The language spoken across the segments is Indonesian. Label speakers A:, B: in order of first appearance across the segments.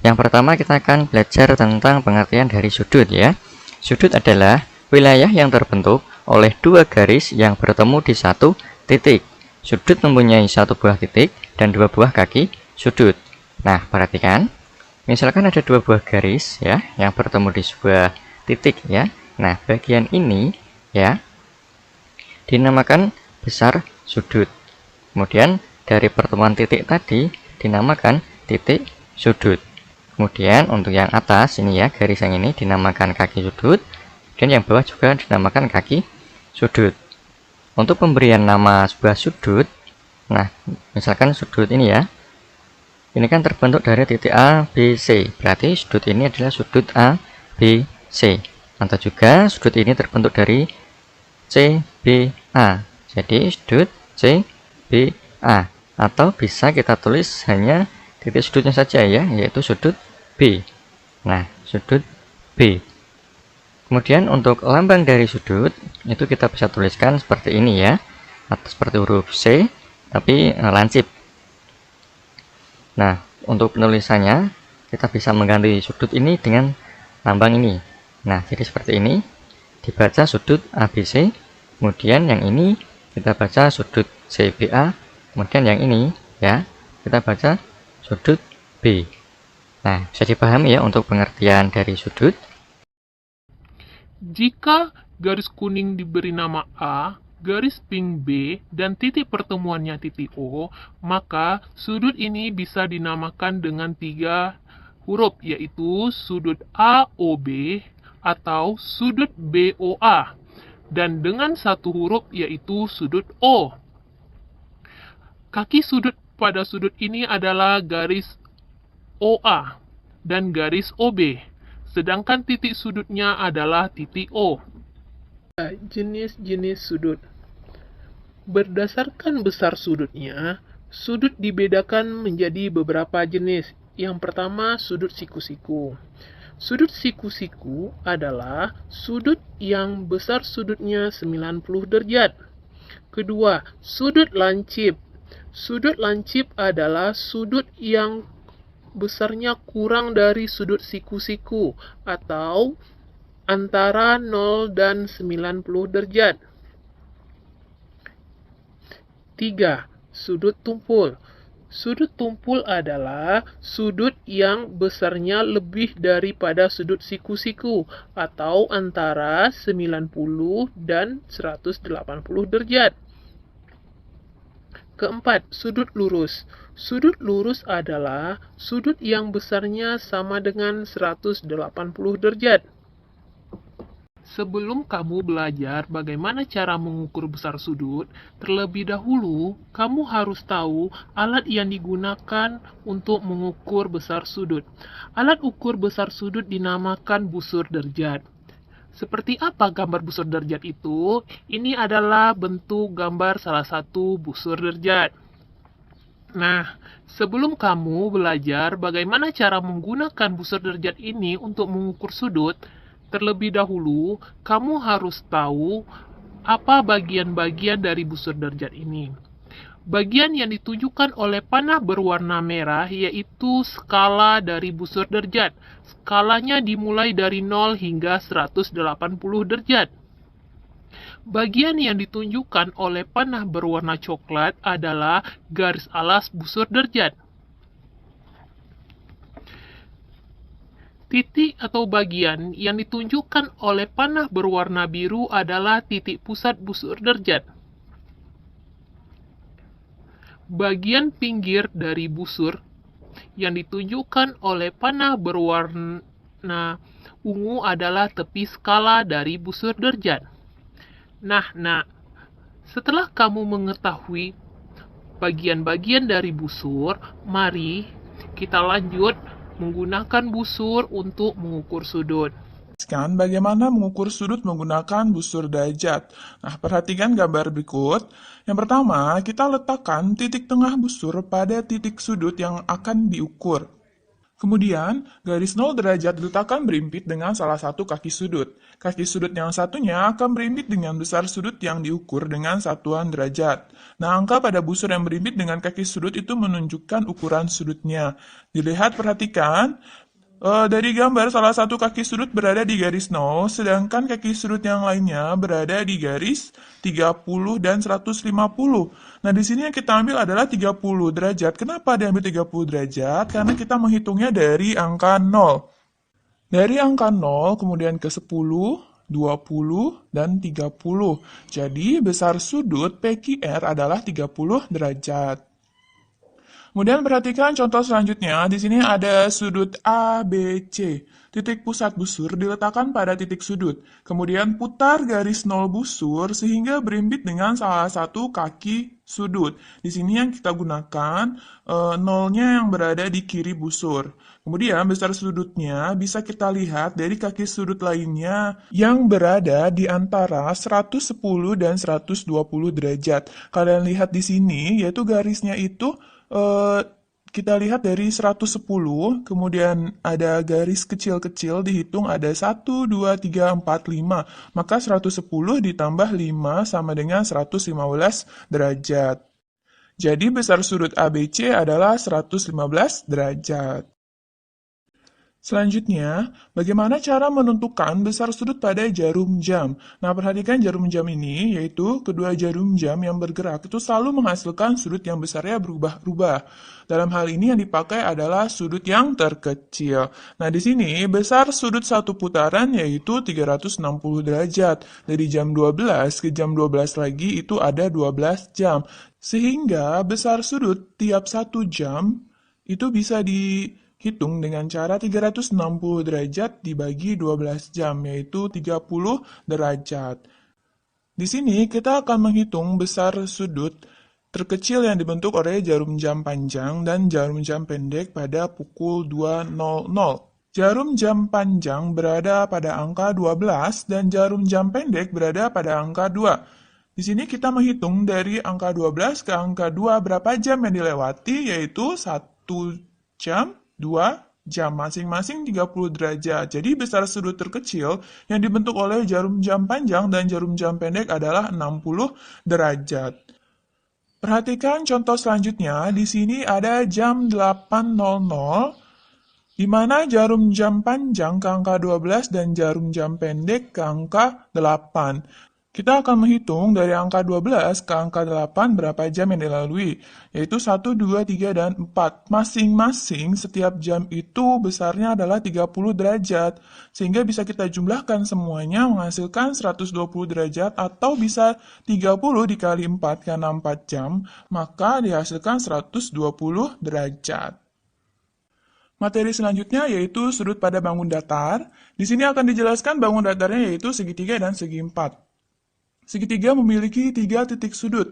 A: Yang pertama kita akan belajar tentang pengertian dari sudut ya. Sudut adalah wilayah yang terbentuk oleh dua garis yang bertemu di satu titik. Sudut mempunyai satu buah titik dan dua buah kaki sudut. Nah, perhatikan. Misalkan ada dua buah garis ya yang bertemu di sebuah titik ya. Nah, bagian ini ya dinamakan besar sudut. Kemudian dari pertemuan titik tadi dinamakan titik sudut. Kemudian untuk yang atas ini ya, garis yang ini dinamakan kaki sudut, dan yang bawah juga dinamakan kaki sudut. Untuk pemberian nama sebuah sudut, nah misalkan sudut ini ya, ini kan terbentuk dari titik A, B, C. Berarti sudut ini adalah sudut A, B, C. Atau juga sudut ini terbentuk dari C, B, A. Jadi sudut C, B, A. Atau bisa kita tulis hanya titik sudutnya saja ya, yaitu sudut B. Nah, sudut B. Kemudian untuk lambang dari sudut itu kita bisa tuliskan seperti ini ya, atau seperti huruf C tapi lancip. Nah, untuk penulisannya kita bisa mengganti sudut ini dengan lambang ini. Nah, jadi seperti ini dibaca sudut ABC, kemudian yang ini kita baca sudut CBA, kemudian yang ini ya kita baca sudut B. Nah, bisa dipahami ya untuk pengertian dari sudut.
B: Jika garis kuning diberi nama A, garis pink B, dan titik pertemuannya titik O, maka sudut ini bisa dinamakan dengan 3 huruf, yaitu sudut AOB atau sudut BOA, dan dengan 1 huruf yaitu sudut O. Kaki sudut pada sudut ini adalah garis OA dan garis OB, sedangkan titik sudutnya adalah titik O. Jenis-jenis sudut. Berdasarkan besar sudutnya, sudut dibedakan menjadi beberapa jenis. Yang pertama, sudut siku-siku. Sudut siku-siku adalah sudut yang besar sudutnya 90 derajat. Kedua, sudut lancip. Sudut lancip adalah sudut yang besarnya kurang dari sudut siku-siku atau antara 0 dan 90 derajat. 3. Sudut tumpul. Sudut tumpul adalah sudut yang besarnya lebih daripada sudut siku-siku atau antara 90 dan 180 derajat. Keempat, sudut lurus. Sudut lurus adalah sudut yang besarnya sama dengan 180 derajat. Sebelum kamu belajar bagaimana cara mengukur besar sudut, terlebih dahulu kamu harus tahu alat yang digunakan untuk mengukur besar sudut. Alat ukur besar sudut dinamakan busur derajat. Seperti apa gambar busur derajat itu? Ini adalah bentuk gambar salah satu busur derajat. Nah, sebelum kamu belajar bagaimana cara menggunakan busur derajat ini untuk mengukur sudut, terlebih dahulu kamu harus tahu apa bagian-bagian dari busur derajat ini. Bagian yang ditunjukkan oleh panah berwarna merah yaitu skala dari busur derajat. Skalanya dimulai dari 0 hingga 180 derajat. Bagian yang ditunjukkan oleh panah berwarna coklat adalah garis alas busur derajat. Titik atau bagian yang ditunjukkan oleh panah berwarna biru adalah titik pusat busur derajat. Bagian pinggir dari busur yang ditunjukkan oleh panah berwarna ungu adalah tepi skala dari busur derajat. Nah, setelah kamu mengetahui bagian-bagian dari busur, mari kita lanjut menggunakan busur untuk mengukur sudut.
C: Sekarang bagaimana mengukur sudut menggunakan busur derajat. Nah, perhatikan gambar berikut. Yang pertama, kita letakkan titik tengah busur pada titik sudut yang akan diukur. Kemudian, garis 0 derajat diletakkan berimpit dengan salah satu kaki sudut. Kaki sudut yang satunya akan berimpit dengan besar sudut yang diukur dengan satuan derajat. Nah, angka pada busur yang berimpit dengan kaki sudut itu menunjukkan ukuran sudutnya. Dilihat, perhatikan, dari gambar salah satu kaki sudut berada di garis 0, sedangkan kaki sudut yang lainnya berada di garis 30 dan 150. Nah, di sini yang kita ambil adalah 30 derajat. Kenapa diambil 30 derajat? Karena kita menghitungnya dari angka 0. Dari angka 0 kemudian ke 10, 20, dan 30. Jadi, besar sudut PQR adalah 30 derajat. Kemudian perhatikan contoh selanjutnya. Di sini ada sudut ABC. Titik pusat busur diletakkan pada titik sudut. Kemudian putar garis 0 busur sehingga berimpit dengan salah satu kaki sudut. Di sini yang kita gunakan nolnya yang berada di kiri busur. Kemudian besar sudutnya bisa kita lihat dari kaki sudut lainnya yang berada di antara 110 dan 120 derajat. Kalian lihat di sini yaitu garisnya itu kita lihat dari 110, kemudian ada garis kecil-kecil dihitung ada 1, 2, 3, 4, 5. Maka 110 ditambah 5 sama dengan 115 derajat. Jadi besar sudut ABC adalah 115 derajat. Selanjutnya, bagaimana cara menentukan besar sudut pada jarum jam? Nah, perhatikan jarum jam ini, yaitu kedua jarum jam yang bergerak itu selalu menghasilkan sudut yang besarnya berubah-ubah. Dalam hal ini yang dipakai adalah sudut yang terkecil. Nah, di sini besar sudut satu putaran yaitu 360 derajat. Dari jam 12 ke jam 12 lagi itu ada 12 jam. Sehingga besar sudut tiap 1 jam itu bisa dihitung dengan cara 360 derajat dibagi 12 jam, yaitu 30 derajat. Di sini kita akan menghitung besar sudut terkecil yang dibentuk oleh jarum jam panjang dan jarum jam pendek pada pukul 2.00. Jarum jam panjang berada pada angka 12 dan jarum jam pendek berada pada angka 2. Di sini kita menghitung dari angka 12 ke angka 2 berapa jam yang dilewati, yaitu 1 jam, 2 jam, masing-masing 30 derajat. Jadi besar sudut terkecil yang dibentuk oleh jarum jam panjang dan jarum jam pendek adalah 60 derajat. Perhatikan contoh selanjutnya. Di sini ada jam 8.00, di mana jarum jam panjang ke angka 12 dan jarum jam pendek ke angka 8. Kita akan menghitung dari angka 12 ke angka 8 berapa jam yang dilalui, yaitu 1, 2, 3, dan 4. Masing-masing setiap jam itu besarnya adalah 30 derajat, sehingga bisa kita jumlahkan semuanya menghasilkan 120 derajat, atau bisa 30 dikali 4 karena 4 jam, maka dihasilkan 120 derajat. Materi selanjutnya yaitu sudut pada bangun datar. Di sini akan dijelaskan bangun datarnya yaitu segitiga dan segi 4. Segitiga memiliki 3 titik sudut.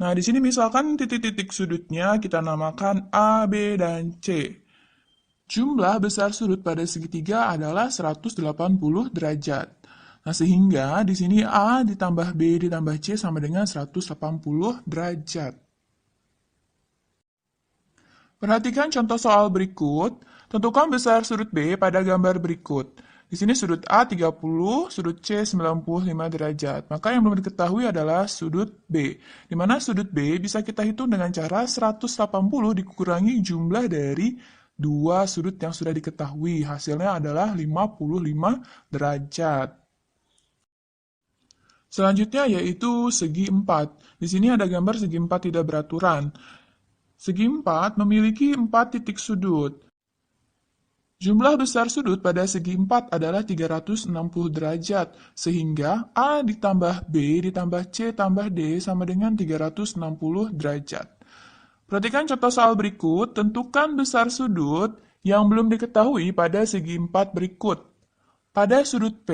C: Nah, di sini misalkan titik-titik sudutnya kita namakan A, B, dan C. Jumlah besar sudut pada segitiga adalah 180 derajat. Nah, sehingga di sini A ditambah B ditambah C sama dengan 180 derajat. Perhatikan contoh soal berikut. Tentukan besar sudut B pada gambar berikut. Di sini sudut A 30, sudut C 95 derajat. Maka yang belum diketahui adalah sudut B. Di mana sudut B bisa kita hitung dengan cara 180 dikurangi jumlah dari dua sudut yang sudah diketahui. Hasilnya adalah 55 derajat. Selanjutnya yaitu segi 4. Di sini ada gambar segi 4 tidak beraturan. Segi 4 memiliki 4 titik sudut. Jumlah besar sudut pada segi 4 adalah 360 derajat, sehingga A ditambah B ditambah C tambah D sama dengan 360 derajat. Perhatikan contoh soal berikut, tentukan besar sudut yang belum diketahui pada segi 4 berikut. Pada sudut P,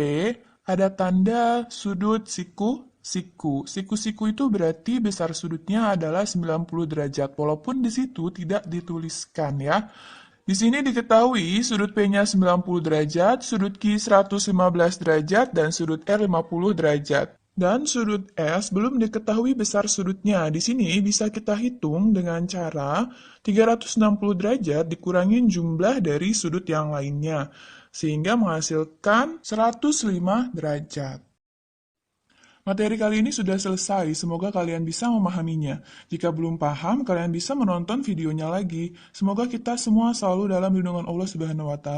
C: ada tanda sudut siku-siku. Siku-siku itu berarti besar sudutnya adalah 90 derajat, walaupun di situ tidak dituliskan ya. Di sini diketahui sudut P-nya 90 derajat, sudut Q 115 derajat, dan sudut R 50 derajat. Dan sudut S belum diketahui besar sudutnya. Di sini bisa kita hitung dengan cara 360 derajat dikurangin jumlah dari sudut yang lainnya, sehingga menghasilkan 105 derajat. Materi kali ini sudah selesai, semoga kalian bisa memahaminya. Jika belum paham, kalian bisa menonton videonya lagi. Semoga kita semua selalu dalam lindungan Allah Subhanahu wa Ta'ala.